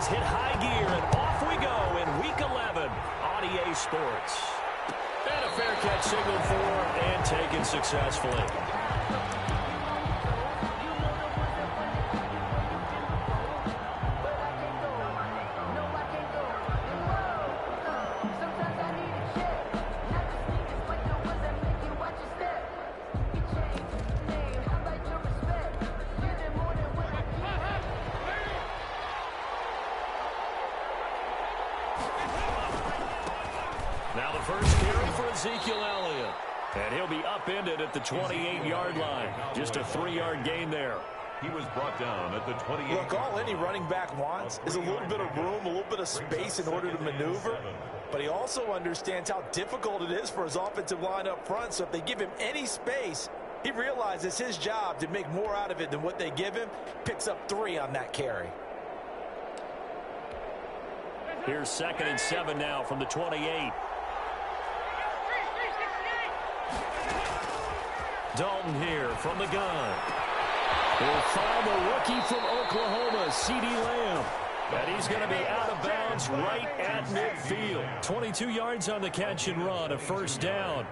has hit high gear, and off we go in Week 11 on EA Sports. And a fair catch signaled for and taken successfully. And he'll be upended at the 28-yard line. Just a 3-yard gain there. He was brought down at the 28. Look, all any running back wants is a little bit of room, a little bit of space in order to maneuver. But he also understands how difficult it is for his offensive line up front. So if they give him any space, he realizes it's his job to make more out of it than what they give him. Picks up 3 on that carry. Here's 2nd and 7 now from the 28. Dalton here from the gun. He'll find the rookie from Oklahoma, CeeDee Lamb. And he's going to be out of bounds right at midfield. 22 yards on the catch and run, a first down.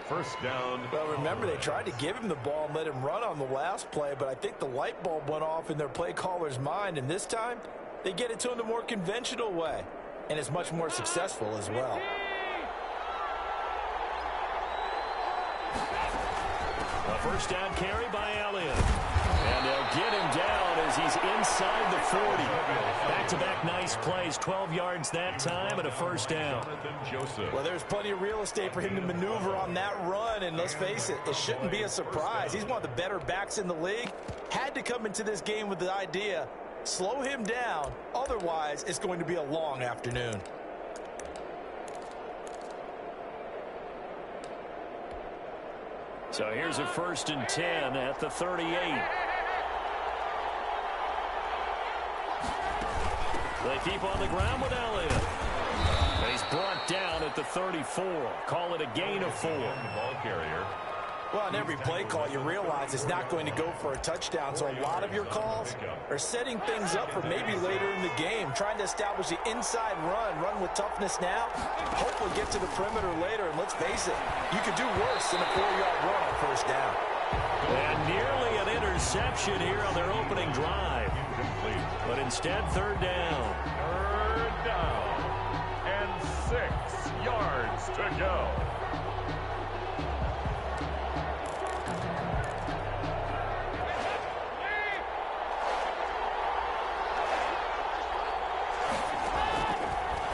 First down. Well, remember, they tried to give him the ball and let him run on the last play, but I think the light bulb went off in their play caller's mind, and this time they get it to him the more conventional way, and it's much more successful as well. A first down carry by Elliott. And they'll get him down as he's inside the 40. Back-to-back nice plays, 12 yards that time and a first down. Well, there's plenty of real estate for him to maneuver on that run, and let's face it, it shouldn't be a surprise. He's one of the better backs in the league. Had to come into this game with the idea, slow him down, otherwise it's going to be a long afternoon. So here's a 1st and 10 at the 38. They keep on the ground with Elliott. And he's brought down at the 34. Call it a gain of 4. Ball carrier. Well, in every play call, you realize it's not going to go for a touchdown. So a lot of your calls are setting things up for maybe later in the game, trying to establish the inside run with toughness now. Hopefully get to the perimeter later. And let's face it, you could do worse than a 4-yard run on first down. And nearly an interception here on their opening drive. But instead, 3rd down. 3rd down. And 6 yards to go.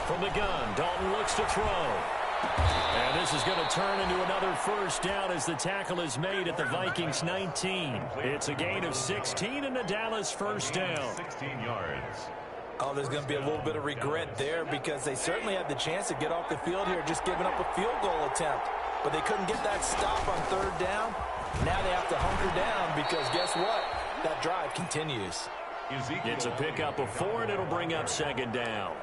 From the gun, Dalton looks to throw. And this is going to turn into another first down as the tackle is made at the Vikings 19. It's a gain of 16 and a Dallas first down. 16 yards. Oh, there's going to be a little bit of regret there because they certainly had the chance to get off the field here, just giving up a field goal attempt. But they couldn't get that stop on 3rd down. Now they have to hunker down because guess what? That drive continues. It's a pickup of 4, and it'll bring up 2nd down.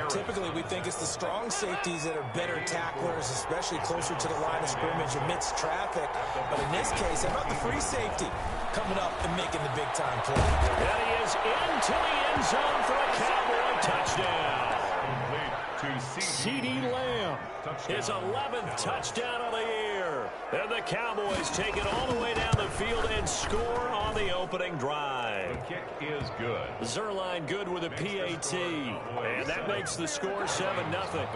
Typically, we think it's the strong safeties that are better tacklers, especially closer to the line of scrimmage amidst traffic. But in this case, how about the free safety coming up and making the big-time play? And he is into the end zone for a Cowboy touchdown. CeeDee Lamb, his 11th touchdown of the year. And the Cowboys take it all the way down the field and score on the opening drive. The kick is good. Zerline good with a PAT. And that makes the score 7-0.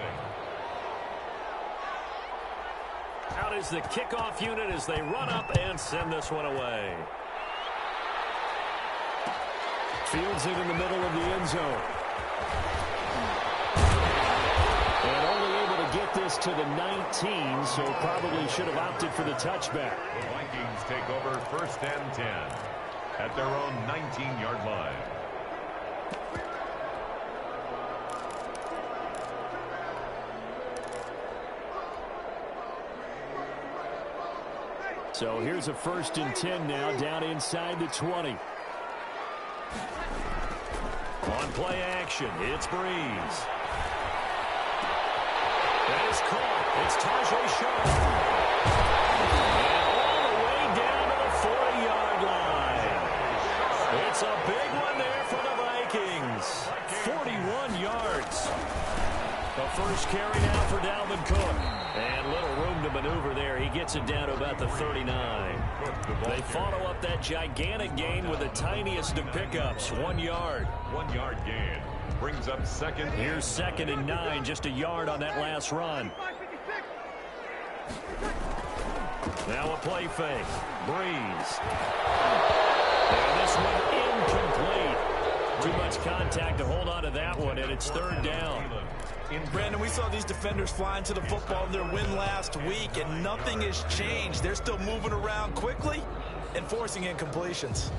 Out is the kickoff unit as they run up and send this one away. Fields it in the middle of the end zone. And only able to get this to the 19, so probably should have opted for the touchback. The Vikings take over 1st and 10 at their own 19-yard line. So here's a 1st and 10 now down inside the 20. On play action, it's Breeze. That is caught. It's Tajay Sharp. And all the way down to the 40-yard line. It's a big one there for the Vikings. gains 41 yards. The first carry now for Dalvin Cook. And little room to maneuver there. He gets it down to about the 39. They follow up that gigantic gain with the tiniest of pickups, 1 yard. 1 yard gain. Brings up second. Here's 2nd and 9, just a yard on that last run. Now a play fake. Breeze. And this one incomplete. Too much contact to hold on to that one, and it's 3rd down. Brandon, we saw these defenders flying to the football in their win last week, and nothing has changed. They're still moving around quickly and forcing incompletions.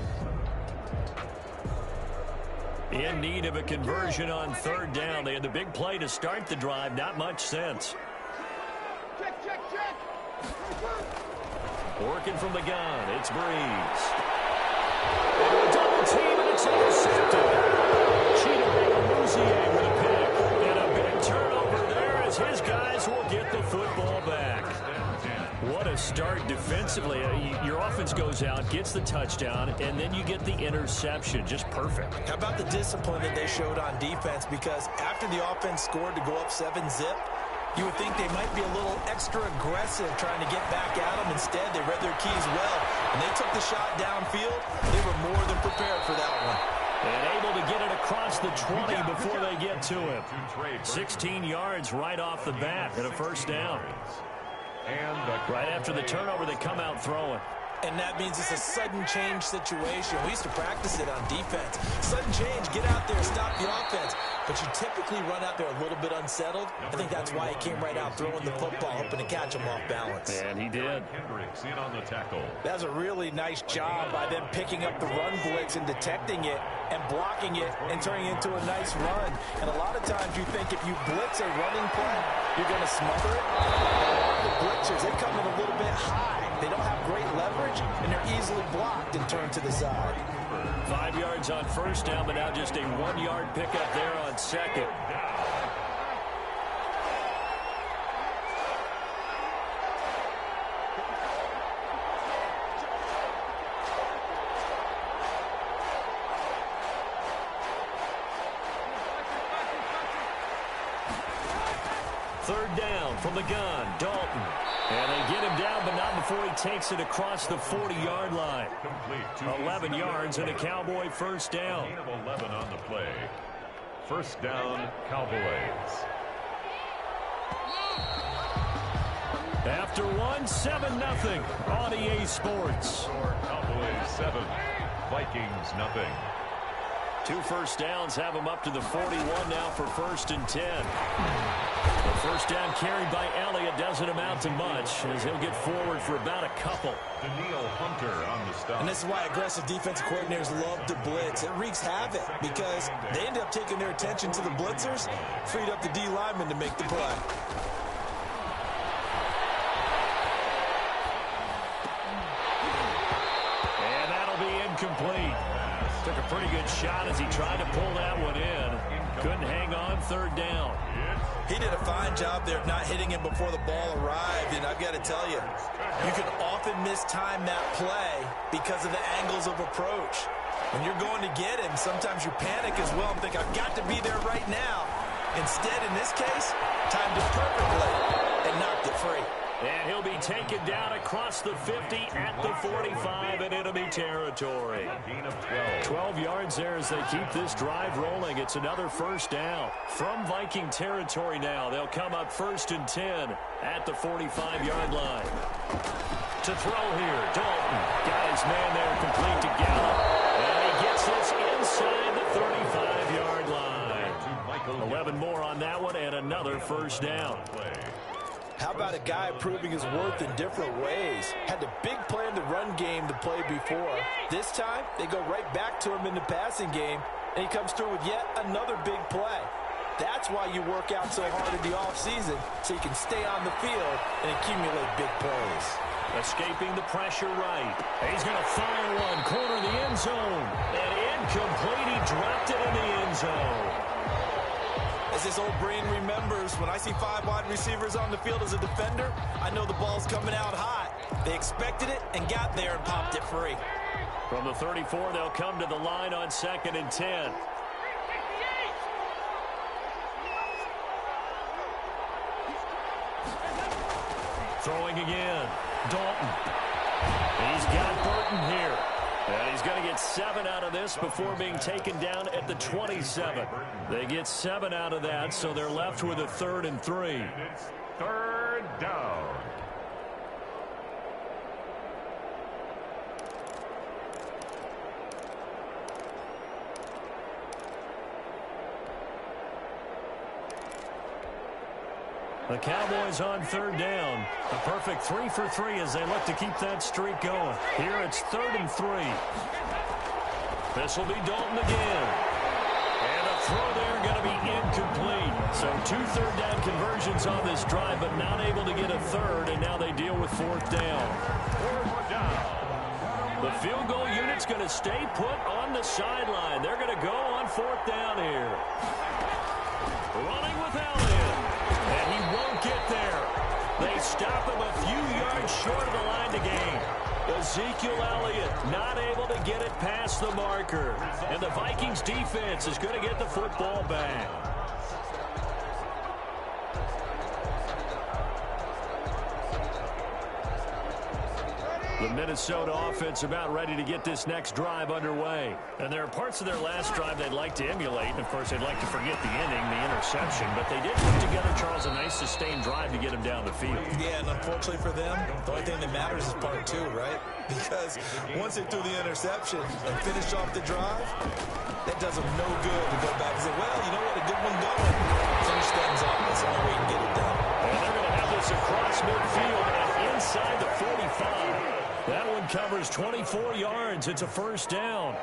In need of a conversion on 3rd down. They had the big play to start the drive. Not much sense. Working from the gun. It's Breeze. And a double team, and it's intercepted. Cheetah with a pick. And a big turnover there as his guys will get the football back. What a start defensively. Your offense goes out, gets the touchdown, and then you get the interception. Just perfect. How about the discipline that they showed on defense? Because after the offense scored to go up 7-zip, you would think they might be a little extra aggressive trying to get back at them. Instead, they read their keys well. When they took the shot downfield, they were more than prepared for that one. And able to get it across the 20 before they get to him. 16 yards right off the bat and a 1st down. Right after the turnover, they come out throwing. And that means it's a sudden change situation. We used to practice it on defense. Sudden change, get out there, stop the offense. But you typically run out there a little bit unsettled. I think that's why he came right out throwing the football, hoping to catch him off balance. And he did. In on the tackle. That was a really nice job by them picking up the run blitz and detecting it and blocking it and turning it into a nice run. And a lot of times you think if you blitz a running play, you're going to smother it. The blitzers, they come in a little bit high. They don't have great leverage, and they're easily blocked and turned to the side. 5 yards on 1st down, but now just a 1 yard pickup there on 2nd. Third down from the gun, Dalton. And they get him down, but not before he takes it across the 40-yard line. 11 yards and a Cowboy 1st down. 11 on the play. 1st down, Cowboys. After one, 7-0 on EA Sports. Cowboys 7, Vikings nothing. 2 1st downs have him up to the 41 now for 1st and 10. The 1st down carried by Elliott doesn't amount to much as he'll get forward for about a couple. Daniil Hunter on the stop. And this is why aggressive defensive coordinators love to blitz. It wreaks havoc because they end up taking their attention to the blitzers, freed up the D lineman to make the play. And that'll be incomplete. Took a pretty good shot as he tried to pull that one in. Couldn't hang on 3rd down. He did a fine job there of not hitting him before the ball arrived, and I've got to tell you, you can often mistime that play because of the angles of approach. When you're going to get him, sometimes you panic as well and think, I've got to be there right now. Instead, in this case, timed it perfectly and knocked it free. And he'll be taken down across the 50 at the 45 in enemy territory. 12 yards there as they keep this drive rolling. It's another 1st down. From Viking territory now, they'll come up 1st and 10 at the 45-yard line. To throw here, Dalton got his man there complete to Gallup. And he gets this inside the 35-yard line. 11 more on that one and another 1st down. How about a guy proving his worth in different ways? Had the big play in the run game to play before. This time, they go right back to him in the passing game, and he comes through with yet another big play. That's why you work out so hard in the offseason, so you can stay on the field and accumulate big plays. Escaping the pressure right. He's going to fire one, corner the end zone. And incomplete, he dropped it in the end zone. As this old brain remembers, when I see 5 wide receivers on the field as a defender, I know the ball's coming out hot. They expected it and got there and popped it free. From the 34, they'll come to the line on 2nd and 10. throwing again. Dalton. He's got Burton here. And he's going to get 7 out of this before being taken down at the 27. They get 7 out of that, so they're left with a 3rd and 3. It's 3rd down. The Cowboys on 3rd down. A perfect 3 for 3 as they look to keep that streak going. Here it's 3rd and 3. This will be Dalton again. And a throw there going to be incomplete. So 2 third-down conversions on this drive, but not able to get a 3rd, and now they deal with 4th down. 4th down. The field goal unit's going to stay put on the sideline. They're going to go on 4th down here. Running with Elliott. And he won't get there. They stop him a few yards short of the line to gain. Ezekiel Elliott not able to get it past the marker. And the Vikings defense is going to get the football back. The Minnesota offense about ready to get this next drive underway. And there are parts of their last drive they'd like to emulate. And, of course, they'd like to forget the ending, the interception. But they did put together, Charles, a nice sustained drive to get him down the field. Yeah, and unfortunately for them, the only thing that matters is part 2, right? Because once they threw the interception and finish off the drive, that does them no good to go back and say, well, you know what, a good one going. Finish things off. That's the only way you can get it done. And they're going to have this across midfield and inside the 45. That one covers 24 yards. It's a 1st down.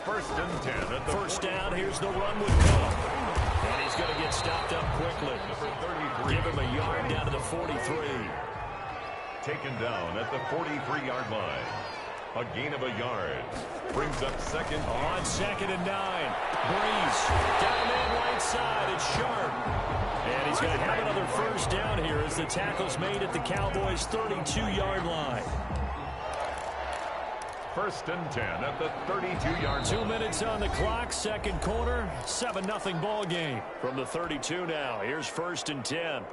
1st and 10 at the 1st down. Here's the run with Cook. And he's going to get stopped up quickly. number 33. Give him a yard down to the 43. Taken down at the 43-yard line. A gain of a yard. Brings up 2nd. On 2nd and 9. Breeze. Down in right side. It's Sharp. And he's going to have another 1st down here as the tackle's made at the Cowboys' 32-yard line. 1st and 10 at the 32-yard line. 2 minutes on the clock, 2nd quarter, 7-0 ball game. From the 32 now, here's 1st and 10.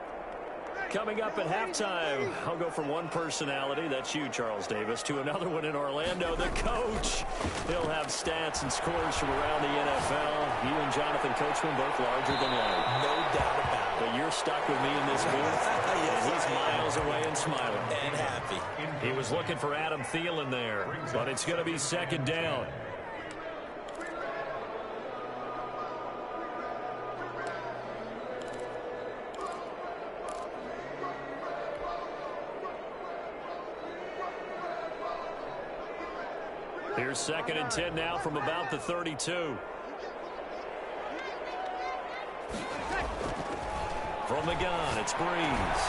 Coming up at halftime, I'll go from one personality, that's you, Charles Davis, to another one in Orlando, the coach. He'll have stats and scores from around the NFL. You and Jonathan Coachman both larger than life. No doubt about it. But you're stuck with me in this booth. Yes, and he's miles away and smiling. And happy. He was looking for Adam Thielen there, but it's going to be 2nd down. Here's 2nd and 10 now from about the 32. From the gun, it's Breeze.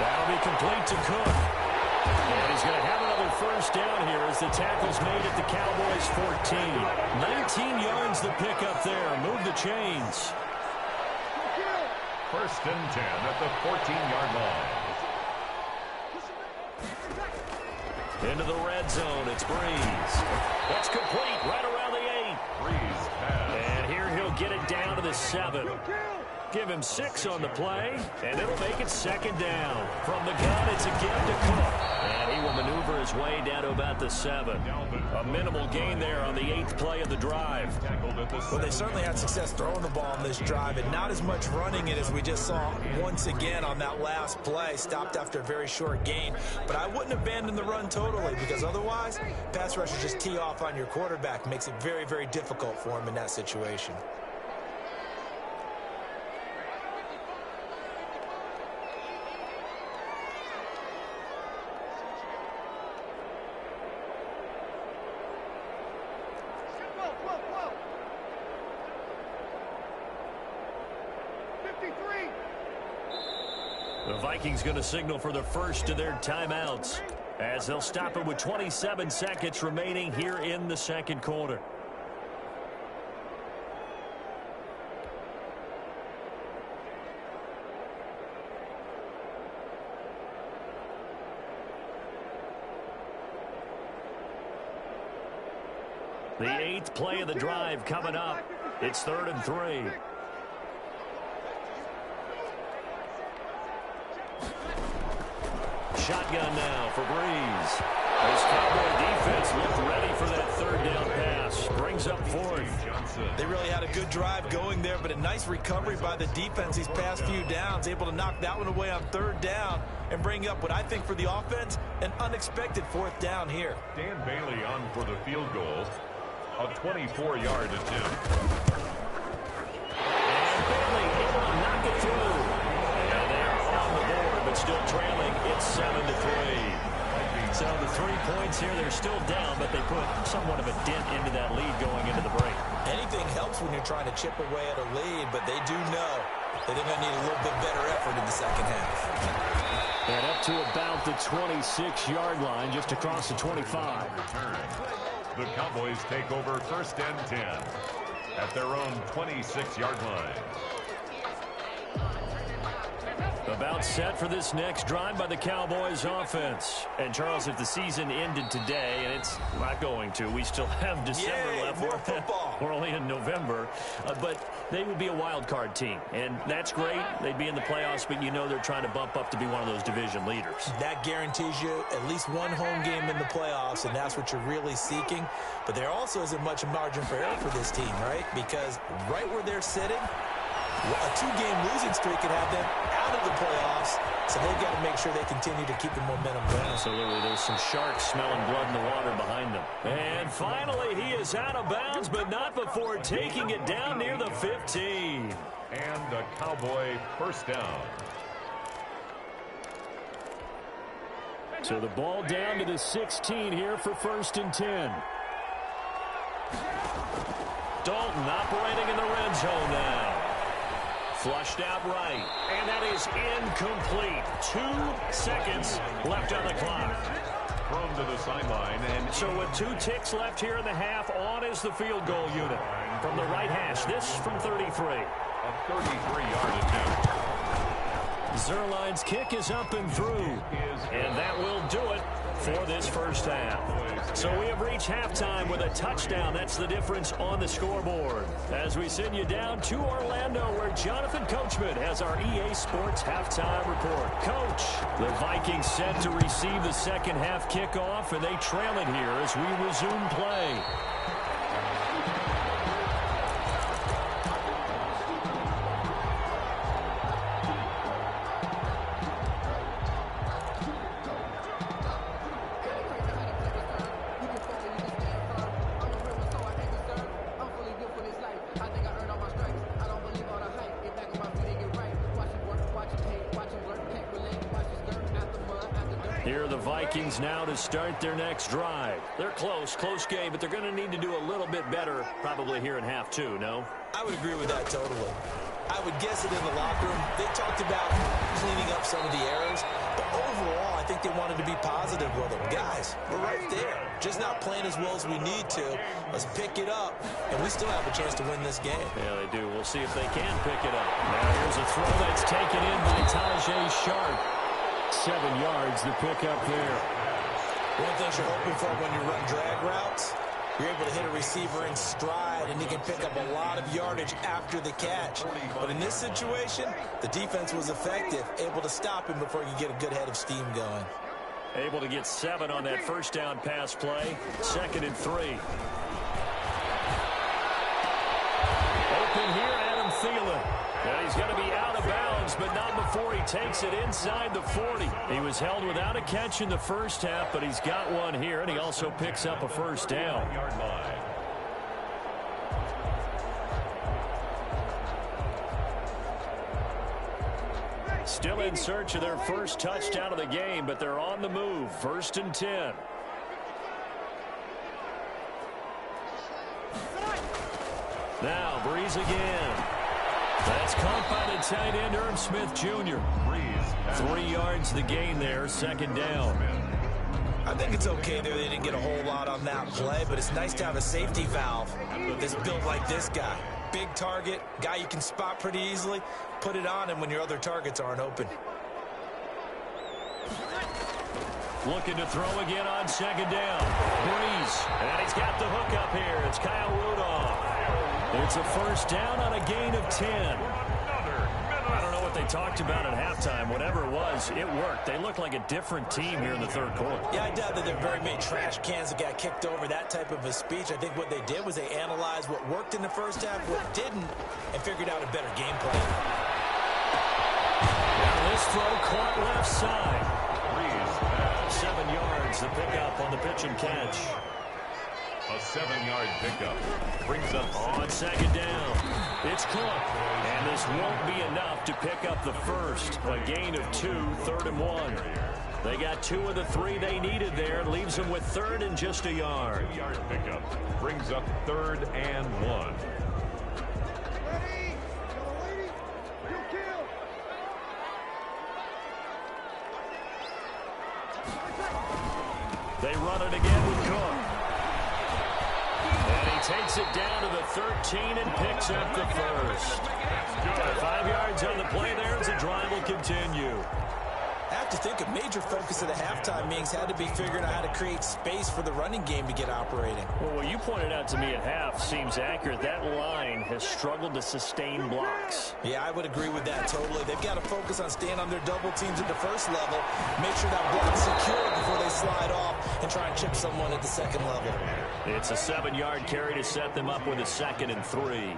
That'll be complete to Cook. And he's going to have another 1st down here as the tackle's made at the Cowboys' 14. 19 yards the pickup there. Move the chains. 1st and 10 at the 14-yard line. Into the red zone, it's Breeze. That's complete right around the 8. Breeze pass. And here he'll get it down to the 7. Give him 6 on the play, and it'll make it 2nd down. From the gun, it's again to Cook. And he will maneuver his way down to about the 7. A minimal gain there on the 8th play of the drive. Well, they certainly had success throwing the ball on this drive, and not as much running it as we just saw once again on that last play. Stopped after a very short gain. But I wouldn't abandon the run totally, because otherwise, pass rushers just tee off on your quarterback. Makes it very, very difficult for him in that situation. The Vikings going to signal for the first of their timeouts as they'll stop it with 27 seconds remaining here in the 2nd quarter. The 8th play of the drive coming up. It's 3rd and 3. shotgun now for Breeze. This Cowboy defense looked ready for that third down pass. Brings up fourth. They really had a good drive going there, but a nice recovery by the defense these past few downs. Able to knock that one away on third down and bring up what I think for the offense, an unexpected fourth down here. Dan Bailey on for the field goal. A 24-yard attempt. And Bailey able to knock it through. And they're on the board, but still trailing. It's 7-3. So the 3 points here, they're still down, but they put somewhat of a dent into that lead going into the break. Anything helps when you're trying to chip away at a lead, but they do know that they're going to need a little bit better effort in the second half. And up to about the 26-yard line, just across the 25. The Cowboys take over first and 10 at their own 26-yard line. About set for this next drive by the Cowboys offense. And, Charles, if the season ended today, and it's not going to, we still have December left. More football. We're only in November. But they would be a wild card team. And that's great. They'd be in the playoffs, but you know they're trying to bump up to be one of those division leaders. That guarantees you at least one home game in the playoffs, and that's what you're really seeking. But there also isn't much margin for error for this team, right? Because right where they're sitting, a two-game losing streak could have them out of the playoffs, so they've got to make sure they continue to keep the momentum going. Absolutely. There's some sharks smelling blood in the water behind them. And finally, he is out of bounds, but not before taking it down near the 15. And a Cowboy first down. So the ball down to the 16 here for first and 10. Dalton operating in the red zone now. Flushed out right, and that is incomplete. 2 seconds left on the clock. Thrown to the sideline. And so with 2 ticks left here in the half, on is the field goal unit. From the right hash, this from 33. A 33-yard attempt. Zerline's kick is up and through, and that will do it for this first half. So we have reached halftime with a touchdown. That's the difference on the scoreboard. As we send you down to Orlando, where Jonathan Coachman has our EA Sports halftime report. Coach, the Vikings set to receive the second half kickoff, and they trail it here as we resume play. Vikings now to start their next drive. They're close game, but they're going to need to do a little bit better probably here in half 2, no? I would agree with that totally. I would guess it in the locker room. They talked about cleaning up some of the errors, but overall, I think they wanted to be positive with them. Guys, we're right there. Just not playing as well as we need to. Let's pick it up, and we still have a chance to win this game. Yeah, they do. We'll see if they can pick it up. Now here's a throw that's taken in by Tajay Sharp. 7 yards, the pickup there. One of the things you're hoping for when you run drag routes, you're able to hit a receiver in stride, and he can pick up a lot of yardage after the catch. But in this situation, the defense was effective, able to stop him before you get a good head of steam going. Able to get 7 on that first down pass play. 2nd and 3. Open here, Adam Thielen. And he's going to be out of bounds, but not before he takes it inside the 40. He was held without a catch in the first half, but he's got one here, and he also picks up a first down. Still in search of their first touchdown of the game, but they're on the move. 1st and 10. Now, Breeze again. That's caught by the tight end, Irv Smith Jr. 3 yards the gain there, 2nd down. I think it's okay there. They didn't get a whole lot on that play, but it's nice to have a safety valve that's built like this guy. Big target, guy you can spot pretty easily. Put it on him when your other targets aren't open. Looking to throw again on 2nd down. Breeze, and he's got the hook up here. It's Kyle Rudolph. It's a first down on a gain of 10. I don't know what they talked about at halftime, whatever it was, it worked. They looked like a different team here in the third quarter. Yeah, I doubt that there are very many trash cans that got kicked over, that type of a speech. I think what they did was they analyzed what worked in the first half, what didn't, and figured out a better game plan. Now this throw caught left side. 7 yards, the pickup on the pitch and catch. A 7-yard pickup brings up on second down. It's Cook, and this won't be enough to pick up the first. A gain of 2, 3rd and 1. They got 2 of the 3 they needed there. Leaves them with 3rd and just a yard. 2-yard pickup brings up 3rd and 1. They run it again with Cook. And he takes it down to the 13 and picks up the first. 5 yards on the play there as the drive will continue. I have to think a major focus of the halftime meetings had to be figuring out how to create space for the running game to get operating. Well, what you pointed out to me at half seems accurate. That line has struggled to sustain blocks. Yeah, I would agree with that totally. They've got to focus on staying on their double teams at the first level, make sure that block's secure before they slide off and try and chip someone at the second level. It's a 7-yard carry to set them up with a 2nd and 3.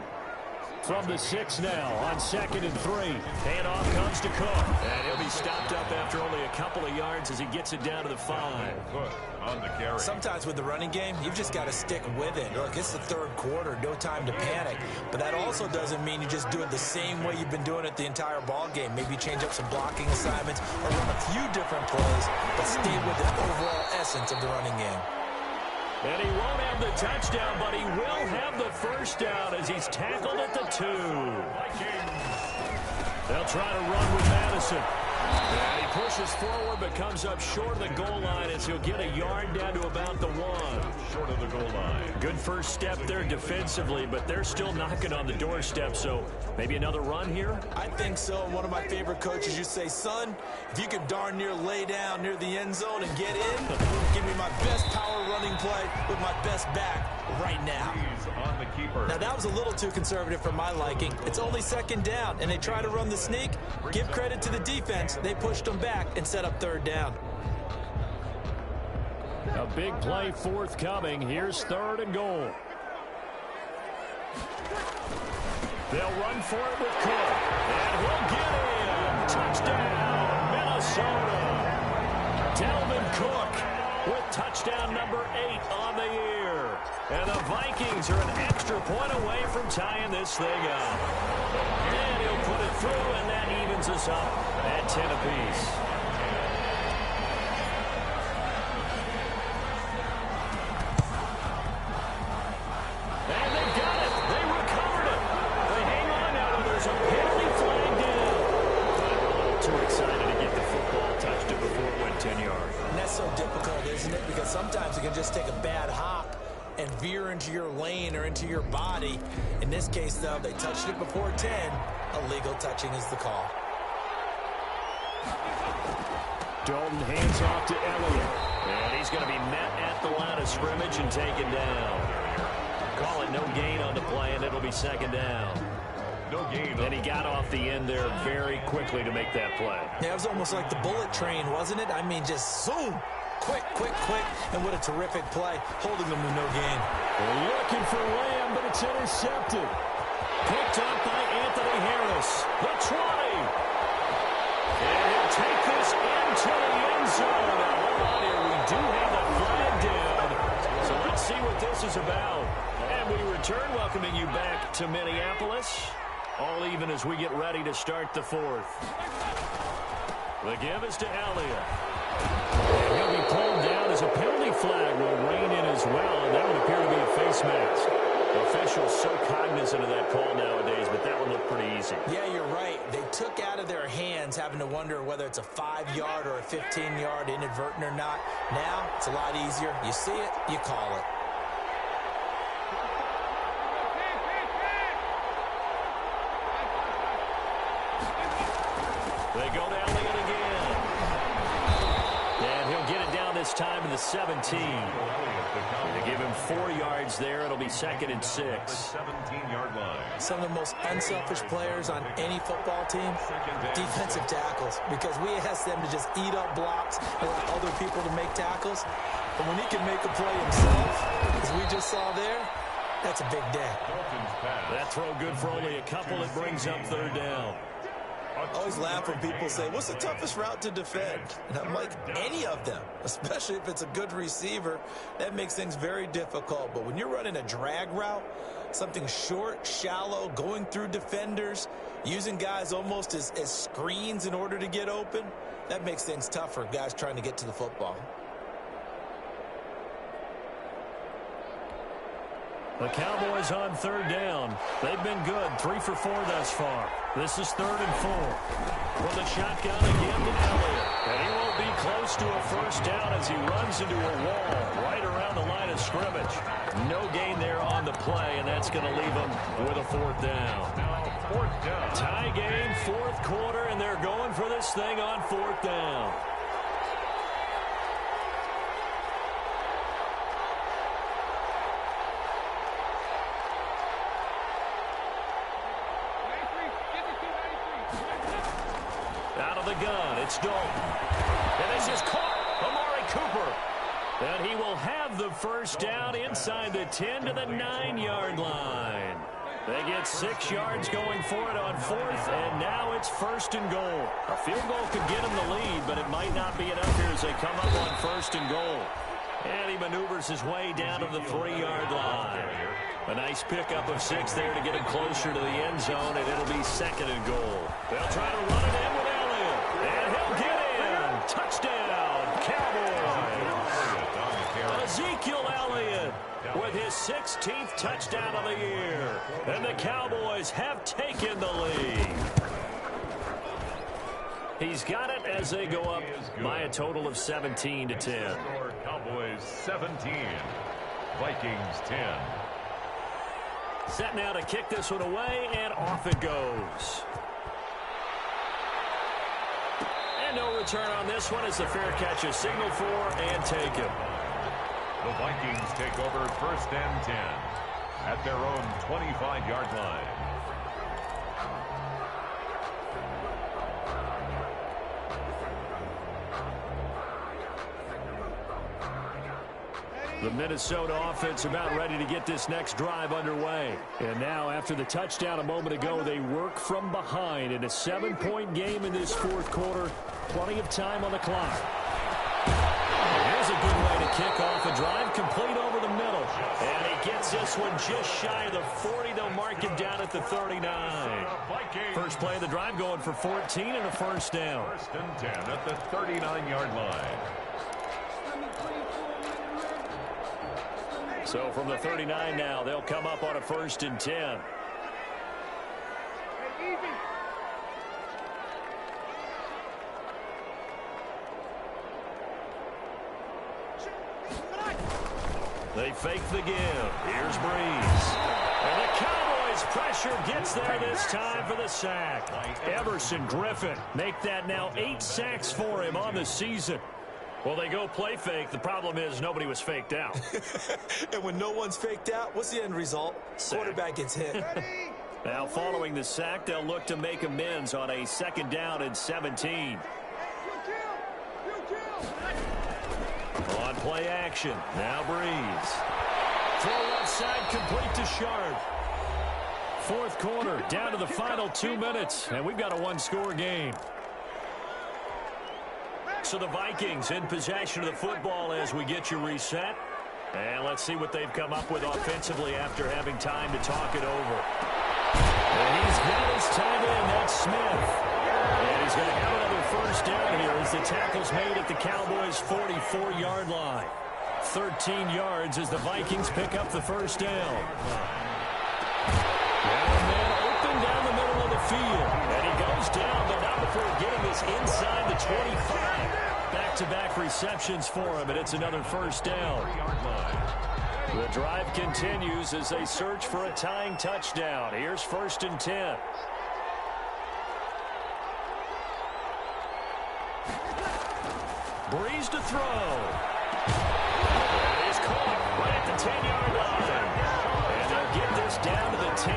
From the 6 now on 2nd and 3. Handoff comes to Cook. And he'll be stopped up after only a couple of yards as he gets it down to the 5. Cook on the carry. Sometimes with the running game, you've just got to stick with it. Look, it's the third quarter, no time to panic. But that also doesn't mean you just do it the same way you've been doing it the entire ball game. Maybe change up some blocking assignments or run a few different plays, but stay with the overall essence of the running game. And he won't have the touchdown, but he will have the first down as he's tackled at the 2. They'll try to run with Madison. And he pushes forward but comes up short of the goal line as he'll get a yard down to about the 1. Short of the goal line. Good first step there defensively, but they're still knocking on the doorstep, so maybe another run here? I think so. One of my favorite coaches, you say, son, if you could darn near lay down near the end zone and get in, give me my best power running play with my best back right now. On the keeper. Now, that was a little too conservative for my liking. It's only 2nd down, and they try to run the sneak. Give credit to the defense. They pushed them back and set up 3rd down. A big play forthcoming. Here's 3rd and goal. They'll run for it with Cook. And he'll get in. Touchdown, Minnesota. Dalvin Cook with touchdown number 8 on the year. And the Vikings are an extra point away from tying this thing up. And he'll put it through, and that evens us up at 10 apiece. And they got it. They recovered it. They hang on now. There's a penalty flag down. I'm a little too excited to get the football touched it before it went 10 yards. And that's so difficult, isn't it? Because sometimes it can just take a bad hop and veer into your lane or into your body. In this case, though, they touched it before 10. Illegal touching is the call. Dalton hands off to Elliott. And he's going to be met at the line of scrimmage and taken down. Call it no gain on the play, and it'll be 2nd down. No gain. And he got off the end there very quickly to make that play. Yeah, it was almost like the bullet train, wasn't it? I mean, just zoom. Quick, quick, quick. And what a terrific play, holding them to no gain. They're looking for Lamb, but it's intercepted. Picked up by Anthony Harris. The 20. And he'll take this into the end zone. Now, hold on here. We do have a flag down. So let's see what this is about. And we return, welcoming you back to Minneapolis. All even as we get ready to start the 4th. The give is to Elliott. And he'll be pulled down as a penalty flag will rein in as well, and that would appear to be a face mask. Officials so cognizant of that call nowadays, but that one looked pretty easy. Yeah, you're right. They took out of their hands having to wonder whether it's a 5-yard or a 15-yard inadvertent or not. Now, it's a lot easier. You see it, you call it. They go to Elliott again. And he'll get it down this time to the 17. They give him 4 yards there. It'll be 2nd and 6. 17-yard line. Some of the most unselfish players on any football team, defensive tackles, because we ask them to just eat up blocks and allow other people to make tackles. But when he can make a play himself, as we just saw there, that's a big day. That throw good for only a couple. It brings up 3rd down. I always laugh when people say, what's the toughest route to defend? And I'm like, any of them, especially if it's a good receiver. That makes things very difficult. But when you're running a drag route, something short, shallow, going through defenders, using guys almost as screens in order to get open, that makes things tough for guys trying to get to the football. The Cowboys on 3rd down. They've been good, 3 for 4 thus far. This is 3rd and 4. From the shotgun again to Elliott. And he won't be close to a 1st down as he runs into a wall right around the line of scrimmage. No gain there on the play, and that's going to leave him with a 4th down. Now 4th down. Tie game, 4th quarter, and they're going for this thing on 4th down. Gun. It's Dalton. And this is caught. Amari Cooper. And he will have the 1st down inside the 10 to the 9-yard line. They get 6 yards going for it on 4th, and now it's 1st and goal. A field goal could get him the lead, but it might not be enough here as they come up on 1st and goal. And he maneuvers his way down to the 3-yard line. A nice pickup of 6 there to get him closer to the end zone, and it'll be 2nd and goal. They'll try to run it in with Elliott, and he'll get in. Touchdown, Cowboys. Ezekiel Elliott with his 16th touchdown of the year, and the Cowboys have taken the lead. He's got it as they go up by a total of 17 to 10. Cowboys 17, Vikings 10. Set now to kick this one away, and off it goes. And no return on this one as the fair catch is signaled for and taken. The Vikings take over 1st and 10 at their own 25-yard line. The Minnesota offense about ready to get this next drive underway. And now, after the touchdown a moment ago, they work from behind in a 7-point game in this 4th quarter. Plenty of time on the clock. Here's a good way to kick off a drive, complete over the middle. And he gets this one just shy of the 40. They'll mark him down at the 39. First play of the drive going for 14 and a 1st down. 1st and 10 at the 39-yard line. So from the 39 now, they'll come up on a 1st and 10. They fake the give. Here's Breeze. And the Cowboys pressure gets there this time for the sack. Everson Griffin make that now 8 sacks for him on the season. Well, they go play fake. The problem is nobody was faked out. And when no one's faked out, what's the end result? Sack. Quarterback gets hit. Now, following the sack, they'll look to make amends on a 2nd down and 17. On play action. Now Breeze. Throw left side complete to Sharp. 4th quarter, down to the final 2 minutes, and we've got a 1-score game. So the Vikings in possession of the football as we get you reset. And let's see what they've come up with offensively after having time to talk it over. And he's got his tight end, that's Smith. And he's going to have another 1st down here as the tackle's made at the Cowboys' 44-yard line. 13 yards as the Vikings pick up the 1st down. And man open down the middle of the field. And he goes down, but not before getting this inside the 25. Back-to-back receptions for him, and it's another 1st down. The drive continues as they search for a tying touchdown. Here's 1st and 10. Breeze to throw. It is caught right at the 10-yard line. And they'll get this down to the 10.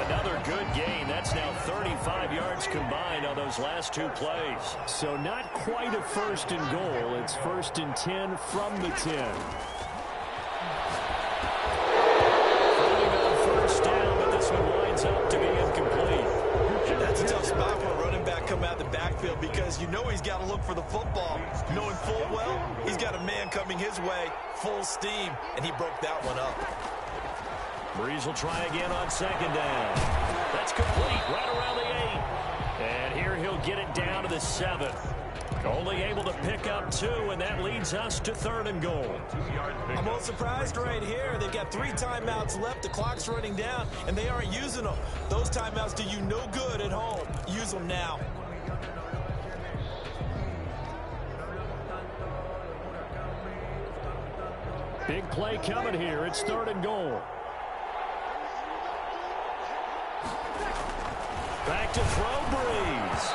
Another good gain. That's now 35 yards combined on those last two plays. So not quite a first and goal. It's first and 10 from the 10. Throwing on first down, but this one winds up to be incomplete. That's a tough spot for a running back coming out of the backfield because you know he's got to look for the football. Knowing full well, he's got a man coming his way, full steam, and he broke that one up. Breeze will try again on second down. That's complete right around the 8. And here he'll get it down to the 7. Only able to pick up 2, and that leads us to 3rd and goal. I'm most surprised right here. They've got 3 timeouts left. The clock's running down, and they aren't using them. Those timeouts do you no good at home. Use them now. Big play coming here. It's 3rd and goal. Back to throw, Breeze.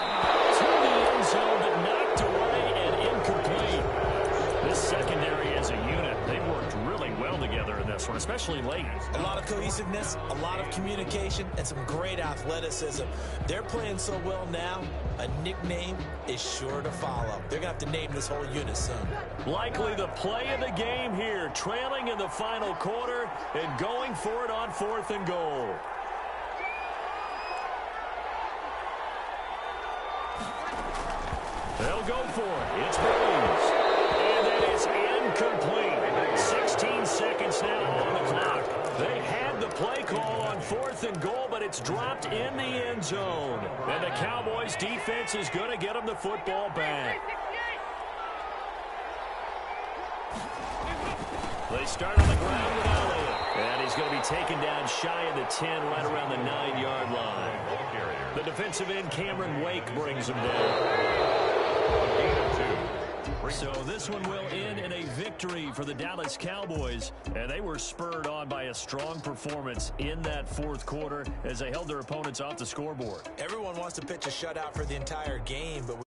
To the end zone, but knocked away and incomplete. This secondary as a unit, they've worked really well together in this one, especially late. A lot of cohesiveness, a lot of communication, and some great athleticism. They're playing so well now, a nickname is sure to follow. They're going to have to name this whole unit soon. Likely the play of the game here, trailing in the final quarter and going for it on 4th and goal. They'll go for it. It's Breeze. And that is incomplete. 16 seconds now on the clock. They had the play call on 4th and goal, but it's dropped in the end zone. And the Cowboys defense is going to get them the football back. They start on the ground with Elliott. And he's going to be taken down shy of the 10, right around the 9-yard line. The defensive end, Cameron Wake, brings him down. So this one will end in a victory for the Dallas Cowboys, and they were spurred on by a strong performance in that 4th quarter as they held their opponents off the scoreboard. Everyone wants to pitch a shutout for the entire game, but